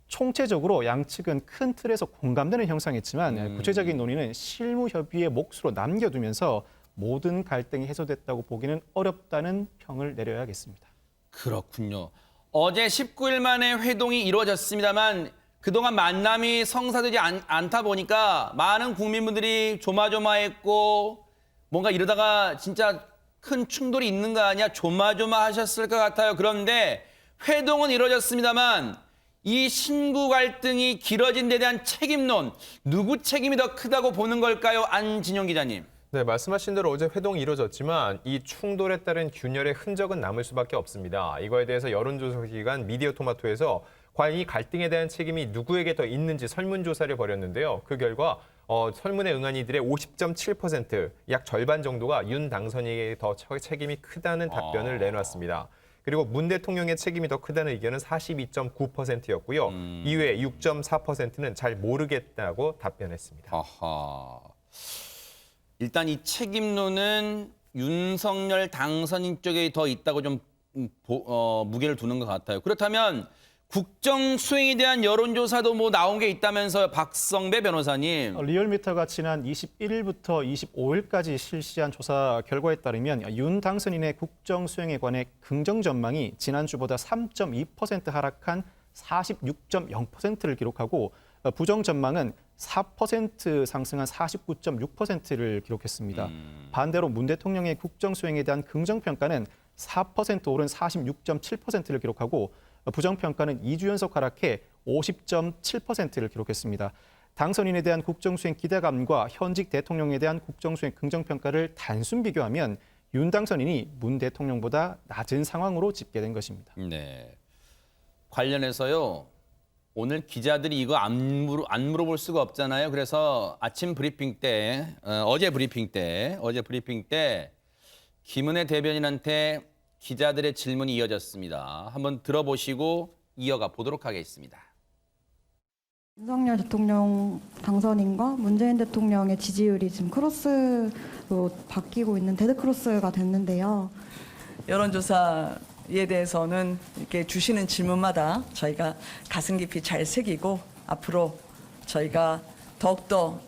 총체적으로 양측은 큰 틀에서 공감되는 형상이었지만 구체적인 논의는 실무협의의 몫으로 남겨두면서 모든 갈등이 해소됐다고 보기는 어렵다는 평을 내려야겠습니다. 그렇군요. 어제 19일 만에 회동이 이루어졌습니다만 그동안 만남이 성사되지 않다 보니까 많은 국민분들이 조마조마했고 뭔가 이러다가 진짜 큰 충돌이 있는 거 아니야? 조마조마하셨을 것 같아요. 그런데 회동은 이루어졌습니다만 이 신구 갈등이 길어진 데 대한 책임론, 누구 책임이 더 크다고 보는 걸까요? 안진영 기자님. 네, 말씀하신 대로 어제 회동이 이뤄졌지만 이 충돌에 따른 균열의 흔적은 남을 수밖에 없습니다. 이거에 대해서 여론조사 기관 미디어토마토에서 과연 이 갈등에 대한 책임이 누구에게 더 있는지 설문조사를 벌였는데요. 그 결과 설문에 응한 이들의 50.7%, 약 절반 정도가 윤 당선인에게 더 책임이 크다는 답변을 내놨습니다. 그리고 문 대통령의 책임이 더 크다는 의견은 42.9%였고요. 이외에 6.4%는 잘 모르겠다고 답변했습니다. 아하. 일단 이 책임론은 윤석열 당선인 쪽에 더 있다고 좀 무게를 두는 것 같아요. 그렇다면 국정 수행에 대한 여론조사도 나온 게 있다면서요, 박성배 변호사님. 리얼미터가 지난 21일부터 25일까지 실시한 조사 결과에 따르면 윤 당선인의 국정 수행에 관해 긍정 전망이 지난주보다 3.2% 하락한 46.0%를 기록하고 부정 전망은 4% 상승한 49.6%를 기록했습니다. 반대로 문 대통령의 국정 수행에 대한 긍정 평가는 4% 오른 46.7%를 기록하고 부정 평가는 2주 연속 하락해 50.7%를 기록했습니다. 당선인에 대한 국정 수행 기대감과 현직 대통령에 대한 국정 수행 긍정 평가를 단순 비교하면 윤 당선인이 문 대통령보다 낮은 상황으로 집계된 것입니다. 네. 관련해서요. 오늘 기자들이 이거 안 물어볼 수가 없잖아요. 그래서 아침 브리핑 때, 어제 브리핑 때 김은혜 대변인한테 기자들의 질문이 이어졌습니다. 한번 들어보시고 이어가 보도록 하겠습니다. 윤석열 대통령 당선인과 문재인 대통령의 지지율이 지금 크로스로 바뀌고 있는 데드크로스가 됐는데요. 여론조사에 대해서는 이렇게 주시는 질문마다 저희가 가슴 깊이 잘 새기고 앞으로 저희가 더욱더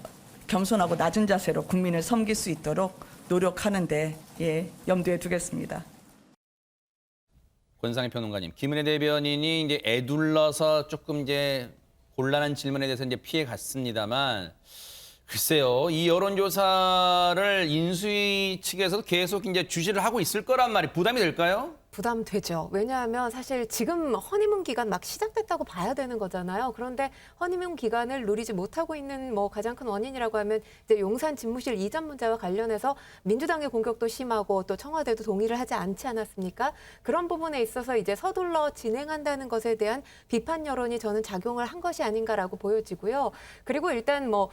겸손하고 낮은 자세로 국민을 섬길 수 있도록 노력하는데 염두에 두겠습니다. 권상희 평론가님, 김은혜 대변인이 이제 애둘러서 조금 이제 곤란한 질문에 대해서 이제 피해 갔습니다만, 글쎄요, 이 여론조사를 인수위 측에서 계속 이제 주시를 하고 있을 거란 말이 부담이 될까요? 부담되죠. 왜냐하면 사실 지금 허니문 기간 막 시작됐다고 봐야 되는 거잖아요. 그런데 허니문 기간을 누리지 못하고 있는 뭐 가장 큰 원인이라고 하면 이제 용산 집무실 이전 문제와 관련해서 민주당의 공격도 심하고 또 청와대도 동의를 하지 않지 않았습니까? 그런 부분에 있어서 이제 서둘러 진행한다는 것에 대한 비판 여론이 저는 작용을 한 것이 아닌가라고 보여지고요. 그리고 일단 뭐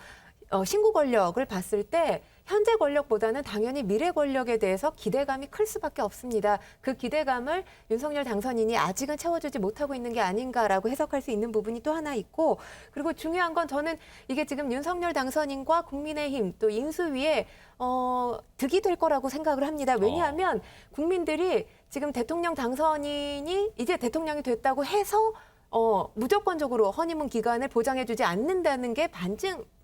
신구 권력을 봤을 때 현재 권력보다는 당연히 미래 권력에 대해서 기대감이 클 수밖에 없습니다. 그 기대감을 윤석열 당선인이 아직은 채워주지 못하고 있는 게 아닌가라고 해석할 수 있는 부분이 또 하나 있고, 그리고 중요한 건 저는 이게 지금 윤석열 당선인과 국민의힘 또 인수위에 득이 될 거라고 생각을 합니다. 왜냐하면 국민들이 지금 대통령 당선인이 이제 대통령이 됐다고 해서 무조건적으로 허니문 기간을 보장해주지 않는다는 게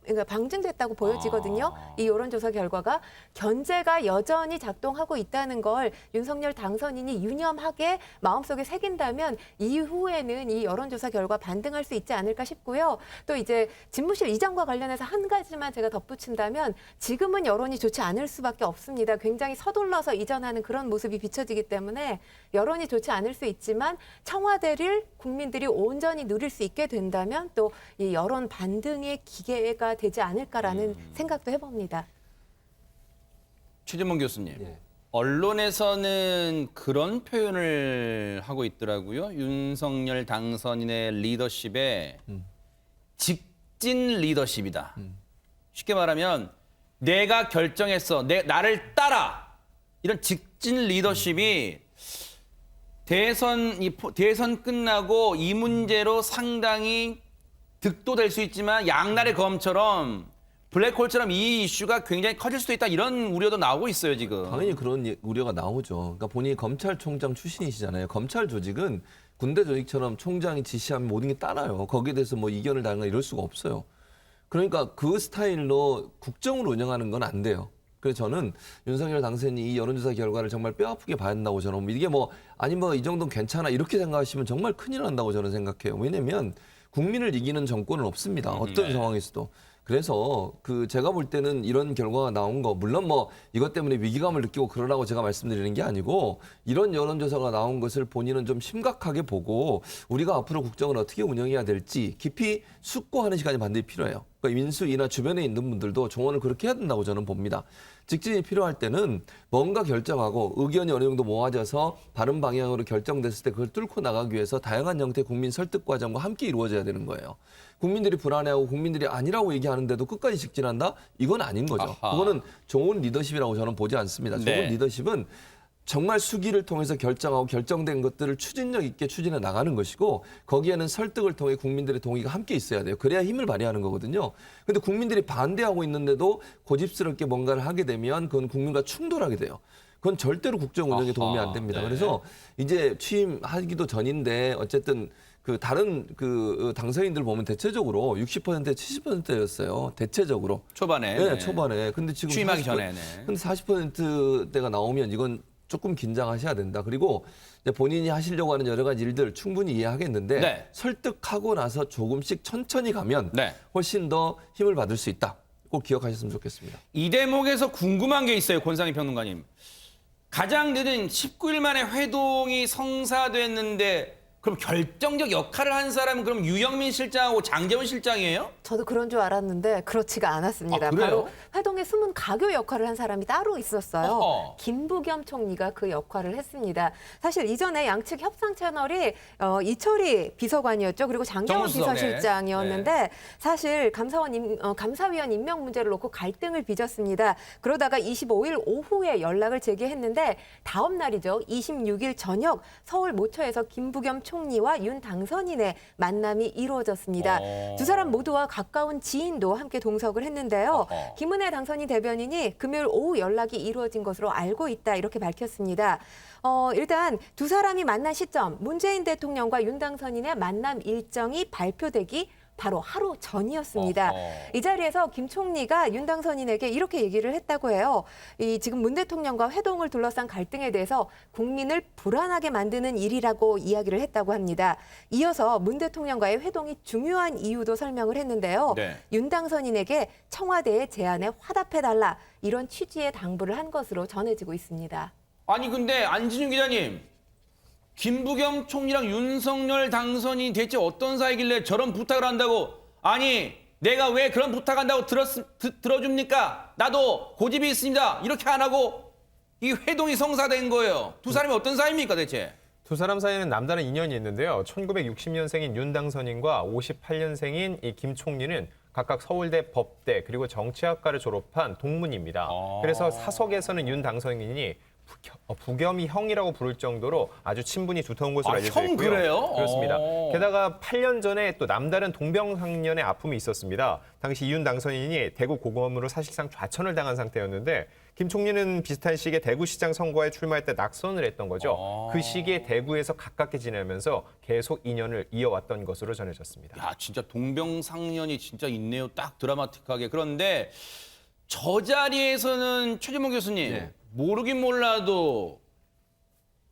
그러니까 방증됐다고 보여지거든요. 이 여론조사 결과가 견제가 여전히 작동하고 있다는 걸 윤석열 당선인이 유념하게 마음속에 새긴다면 이후에는 이 여론조사 결과 반등할 수 있지 않을까 싶고요. 또 이제 집무실 이전과 관련해서 한 가지만 제가 덧붙인다면 지금은 여론이 좋지 않을 수밖에 없습니다. 굉장히 서둘러서 이전하는 그런 모습이 비춰지기 때문에 여론이 좋지 않을 수 있지만 청와대를 국민들이 온전히 누릴 수 있게 된다면 또 이 여론 반등의 기계가 되지 않을까라는 생각도 해봅니다. 최재문 교수님, 언론에서는 그런 표현을 하고 있더라고요. 윤석열 당선인의 리더십에 직진 리더십이다. 쉽게 말하면 내가 결정했어, 나를 따라, 이런 직진 리더십이 대선 끝나고 이 문제로 상당히 득도될 수 있지만 양날의 검처럼 블랙홀처럼 이 이슈가 굉장히 커질 수도 있다, 이런 우려도 나오고 있어요, 지금. 당연히 그런 우려가 나오죠. 그러니까 본인이 검찰총장 출신이시잖아요. 검찰 조직은 군대 조직처럼 총장이 지시하면 모든 게 따라요. 거기에 대해서 뭐 이견을 다하거나 이럴 수가 없어요. 그러니까 그 스타일로 국정을 운영하는 건 안 돼요. 그래서 저는 윤석열 당선인이 이 여론조사 결과를 정말 뼈아프게 봐야 한다고 저는 봅니다. 이게 뭐 아니 뭐 이 정도는 괜찮아 이렇게 생각하시면 정말 큰일 난다고 저는 생각해요. 왜냐면 국민을 이기는 정권은 없습니다. 어떤 상황에서도. 그래서 제가 볼 때는 이런 결과가 나온 거, 물론 뭐 이것 때문에 위기감을 느끼고 그러라고 제가 말씀드리는 게 아니고, 이런 여론조사가 나온 것을 본인은 좀 심각하게 보고 우리가 앞으로 국정을 어떻게 운영해야 될지 깊이 숙고하는 시간이 반드시 필요해요. 그러니까 민수위나 주변에 있는 분들도 조언을 그렇게 해야 된다고 저는 봅니다. 직진이 필요할 때는 뭔가 결정하고 의견이 어느 정도 모아져서 바른 방향으로 결정됐을 때 그걸 뚫고 나가기 위해서 다양한 형태의 국민 설득 과정과 함께 이루어져야 되는 거예요. 국민들이 불안해하고 국민들이 아니라고 얘기하는데도 끝까지 직진한다? 이건 아닌 거죠. 아하. 그거는 좋은 리더십이라고 저는 보지 않습니다. 좋은 네. 리더십은 정말 수기를 통해서 결정하고 결정된 것들을 추진력 있게 추진해 나가는 것이고, 거기에는 설득을 통해 국민들의 동의가 함께 있어야 돼요. 그래야 힘을 발휘하는 거거든요. 그런데 국민들이 반대하고 있는데도 고집스럽게 뭔가를 하게 되면 그건 국민과 충돌하게 돼요. 그건 절대로 국정 운영에 도움이 안 됩니다. 네. 그래서 이제 취임하기도 전인데 어쨌든 다른 당선인들 보면 대체적으로 60%, 70%였어요. 대체적으로. 초반에. 네, 초반에. 근데 지금 취임하기 40%, 전에. 네. 근데 40%대가 나오면 이건 조금 긴장하셔야 된다. 그리고 이제 본인이 하시려고 하는 여러 가지 일들 충분히 이해하겠는데 네. 설득하고 나서 조금씩 천천히 가면 훨씬 더 힘을 받을 수 있다. 꼭 기억하셨으면 좋겠습니다. 이 대목에서 궁금한 게 있어요, 권상희 평론가님. 가장 늦은 19일 만에 회동이 성사됐는데 그럼 결정적 역할을 한 사람은 그럼 유영민 실장하고 장제원 실장이에요? 저도 그런 줄 알았는데 그렇지가 않았습니다. 아, 그래요? 바로 회동의 숨은 가교 역할을 한 사람이 따로 있었어요. 어허. 김부겸 총리가 그 역할을 했습니다. 사실 이전에 양측 협상 채널이 이철희 비서관이었죠. 그리고 장제원 정무수석, 비서실장이었는데 사실 감사위원 임명 문제를 놓고 갈등을 빚었습니다. 그러다가 25일 오후에 연락을 재개했는데 다음 날이죠. 26일 저녁 서울 모처에서 김부겸 총리와 윤 당선인의 만남이 이루어졌습니다. 두 사람 모두와 가까운 지인도 함께 동석을 했는데요. 김은혜 당선인 대변인이 금요일 오후 연락이 이루어진 것으로 알고 있다 이렇게 밝혔습니다. 일단 두 사람이 만난 시점, 문재인 대통령과 윤 당선인의 만남 일정이 발표되기 바로 하루 전이었습니다. 이 자리에서 김 총리가 윤 당선인에게 이렇게 얘기를 했다고 해요. 지금 문 대통령과 회동을 둘러싼 갈등에 대해서 국민을 불안하게 만드는 일이라고 이야기를 했다고 합니다. 이어서 문 대통령과의 회동이 중요한 이유도 설명을 했는데요. 윤 당선인에게 청와대의 제안에 화답해달라 이런 취지의 당부를 한 것으로 전해지고 있습니다. 아니 근데 안진웅 기자님, 김부겸 총리랑 윤석열 당선인이 대체 어떤 사이길래 저런 부탁을 한다고? 아니 내가 왜 그런 부탁한다고 들어줍니까? 나도 고집이 있습니다. 이렇게 안 하고 이 회동이 성사된 거예요. 두 사람이 어떤 사이입니까 대체? 두 사람 사이에는 남다른 인연이 있는데요. 1960년생인 윤 당선인과 58년생인 이 김 총리는 각각 서울대 법대 그리고 정치학과를 졸업한 동문입니다. 그래서 사석에서는 윤 당선인이 부겸이 형이라고 부를 정도로 아주 친분이 두터운 것으로 알려져 있고요. 형 그래요? 그렇습니다. 게다가 8년 전에 또 남다른 동병상련의 아픔이 있었습니다. 당시 이윤 당선인이 대구 고검으로 사실상 좌천을 당한 상태였는데 김 총리는 비슷한 시기에 대구시장 선거에 출마할 때 낙선을 했던 거죠. 그 시기에 대구에서 가깝게 지내면서 계속 인연을 이어왔던 것으로 전해졌습니다. 야, 진짜 동병상련이 진짜 있네요. 딱 드라마틱하게. 그런데 저 자리에서는 최재문 교수님, 모르긴 몰라도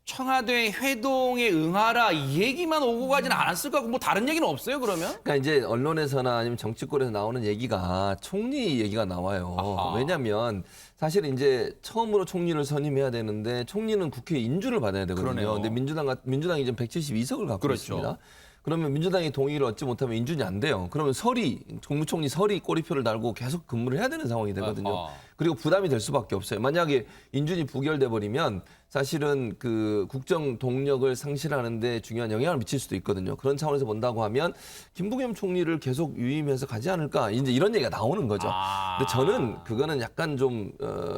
청와대 회동에 응하라 이 얘기만 오고 가진 않았을까? 뭐 다른 얘기는 없어요, 그러면? 그러니까 이제 언론에서나 아니면 정치권에서 나오는 얘기가 총리 얘기가 나와요. 왜냐하면 사실 이제 처음으로 총리를 선임해야 되는데 총리는 국회 인준을 받아야 되거든요. 그러네요. 근데 민주당이 지금 172석을 갖고 있습니다. 그러면 민주당이 동의를 얻지 못하면 인준이 안 돼요. 그러면 국무총리 설이 꼬리표를 달고 계속 근무를 해야 되는 상황이 되거든요. 그리고 부담이 될 수밖에 없어요. 만약에 인준이 부결돼 버리면 사실은 그 국정 동력을 상실하는 데 중요한 영향을 미칠 수도 있거든요. 그런 차원에서 본다고 하면 김부겸 총리를 계속 유임해서 가지 않을까 이제 이런 얘기가 나오는 거죠. 근데 저는 그거는 약간 좀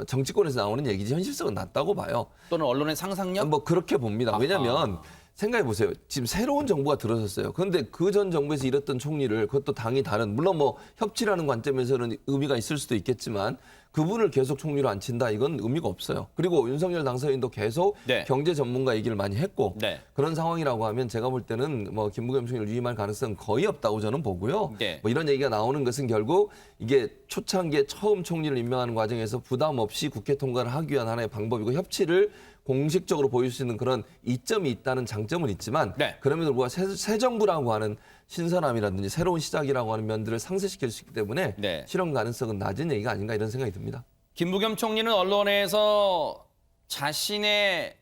정치권에서 나오는 얘기지 현실성은 낮다고 봐요. 또는 언론의 상상력? 뭐 그렇게 봅니다. 왜냐하면 생각해 보세요. 지금 새로운 정부가 들어섰어요. 그런데 그 전 정부에서 일했던 총리를 그것도 당이 다른 물론 뭐 협치라는 관점에서는 의미가 있을 수도 있겠지만 그분을 계속 총리로 앉힌다 이건 의미가 없어요. 그리고 윤석열 당선인도 계속 경제 전문가 얘기를 많이 했고 그런 상황이라고 하면 제가 볼 때는 뭐 김부겸 총리를 유임할 가능성은 거의 없다고 저는 보고요. 뭐 이런 얘기가 나오는 것은 결국 이게 초창기에 처음 총리를 임명하는 과정에서 부담 없이 국회 통과를 하기 위한 하나의 방법이고 협치를 공식적으로 보일 수 있는 그런 이점이 있다는 장점은 있지만 그럼에도 불구하고 새 정부라고 하는 신선함이라든지 새로운 시작이라고 하는 면들을 상쇄시킬 수 있기 때문에 실현 가능성은 낮은 얘기가 아닌가 이런 생각이 듭니다. 김부겸 총리는 언론에서 자신의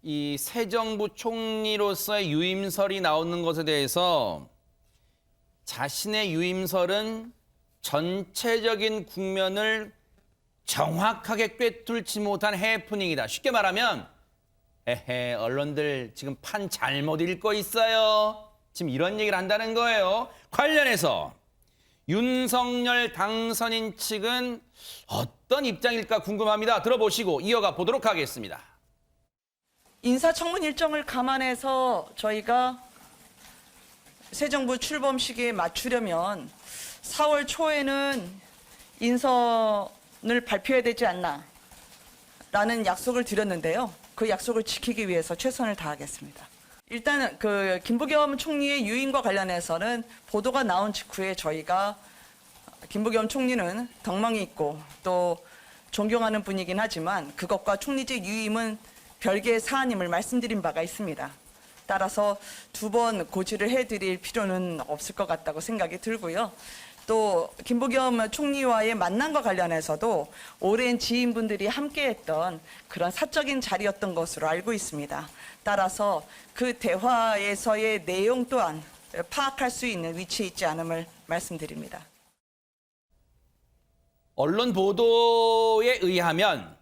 이 새 정부 총리로서의 유임설이 나오는 것에 대해서 자신의 유임설은 전체적인 국면을 정확하게 꿰뚫지 못한 해프닝이다. 쉽게 말하면 언론들 지금 판 잘못 읽고 있어요. 지금 이런 얘기를 한다는 거예요. 관련해서 윤석열 당선인 측은 어떤 입장일까 궁금합니다. 들어보시고 이어가 보도록 하겠습니다. 인사청문 일정을 감안해서 저희가 새 정부 출범 시기에 맞추려면 4월 초에는 인선을 발표해야 되지 않나 라는 약속을 드렸는데요. 그 약속을 지키기 위해서 최선을 다하겠습니다. 일단 그 김부겸 총리의 유임과 관련해서는 보도가 나온 직후에 저희가 김부겸 총리는 덕망이 있고 또 존경하는 분이긴 하지만 그것과 총리직 유임은 별개의 사안임을 말씀드린 바가 있습니다. 따라서 두 번 고지를 해드릴 필요는 없을 것 같다고 생각이 들고요. 또 김부겸 총리와의 만남과 관련해서도 오랜 지인분들이 함께했던 그런 사적인 자리였던 것으로 알고 있습니다. 따라서 그 대화에서의 내용 또한 파악할 수 있는 위치에 있지 않음을 말씀드립니다. 언론 보도에 의하면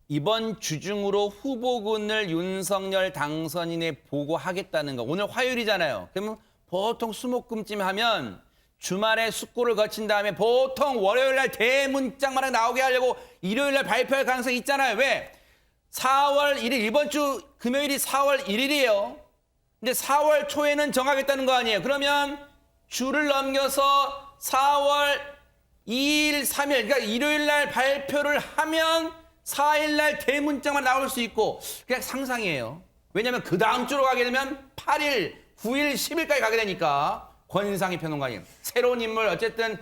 이번 주중으로 후보군을 윤석열 당선인에 보고하겠다는 거. 오늘 화요일이잖아요. 그러면 보통 수목금쯤 하면 주말에 숙고를 거친 다음에 보통 월요일 날 대문짝만 나오게 하려고 일요일 날 발표할 가능성이 있잖아요. 왜? 4월 1일, 이번 주 금요일이 4월 1일이에요. 근데 4월 초에는 정하겠다는 거 아니에요. 그러면 주를 넘겨서 4월 2일, 3일, 그러니까 일요일 날 발표를 하면 4일 날 대문짝만 나올 수 있고, 그냥 상상이에요. 왜냐하면 그 다음 주로 가게 되면 8일, 9일, 10일까지 가게 되니까. 권상희 평론가님, 새로운 인물 어쨌든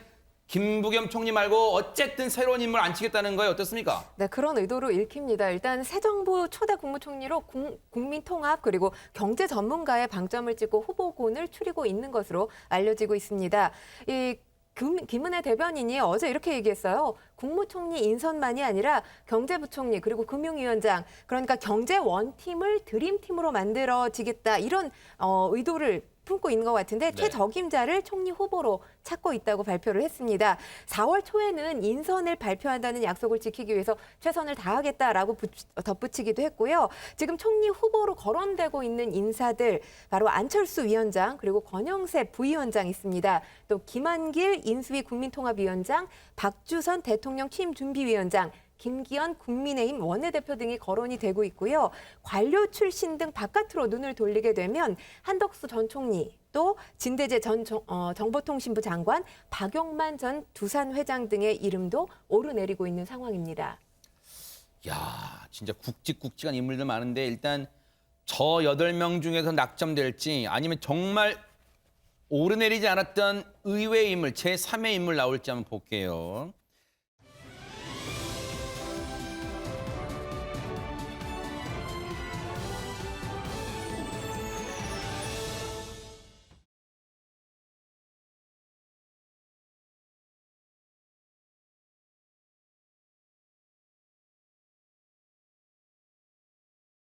김부겸 총리 말고 어쨌든 새로운 인물 안 치겠다는 거예요. 어떻습니까? 네, 그런 의도로 읽힙니다. 일단 새 정부 초대 국무총리로 국민 통합 그리고 경제 전문가의 방점을 찍고 후보군을 추리고 있는 것으로 알려지고 있습니다. 김은혜 대변인이 어제 이렇게 얘기했어요. 국무총리 인선만이 아니라 경제부총리 그리고 금융위원장, 그러니까 경제 원팀을 드림팀으로 만들어지겠다, 이런 의도를 품고 있는 것 같은데, 최적임자를 총리 후보로 찾고 있다고 발표를 했습니다. 4월 초에는 인선을 발표한다는 약속을 지키기 위해서 최선을 다하겠다라고 덧붙이기도 했고요. 지금 총리 후보로 거론되고 있는 인사들, 바로 안철수 위원장 그리고 권영세 부위원장 있습니다. 또 김한길 인수위 국민통합위원장, 박주선 대통령 취임준비위원장, 김기현 국민의힘 원내대표 등이 거론이 되고 있고요. 관료 출신 등 바깥으로 눈을 돌리게 되면 한덕수 전 총리, 또 진대재 전 정보통신부 장관, 박용만 전 두산회장 등의 이름도 오르내리고 있는 상황입니다. 야, 진짜 굵직굵직한 인물들 많은데 일단 저 8명 중에서 낙점될지 아니면 정말 오르내리지 않았던 의외의 인물, 제3의 인물 나올지 한번 볼게요.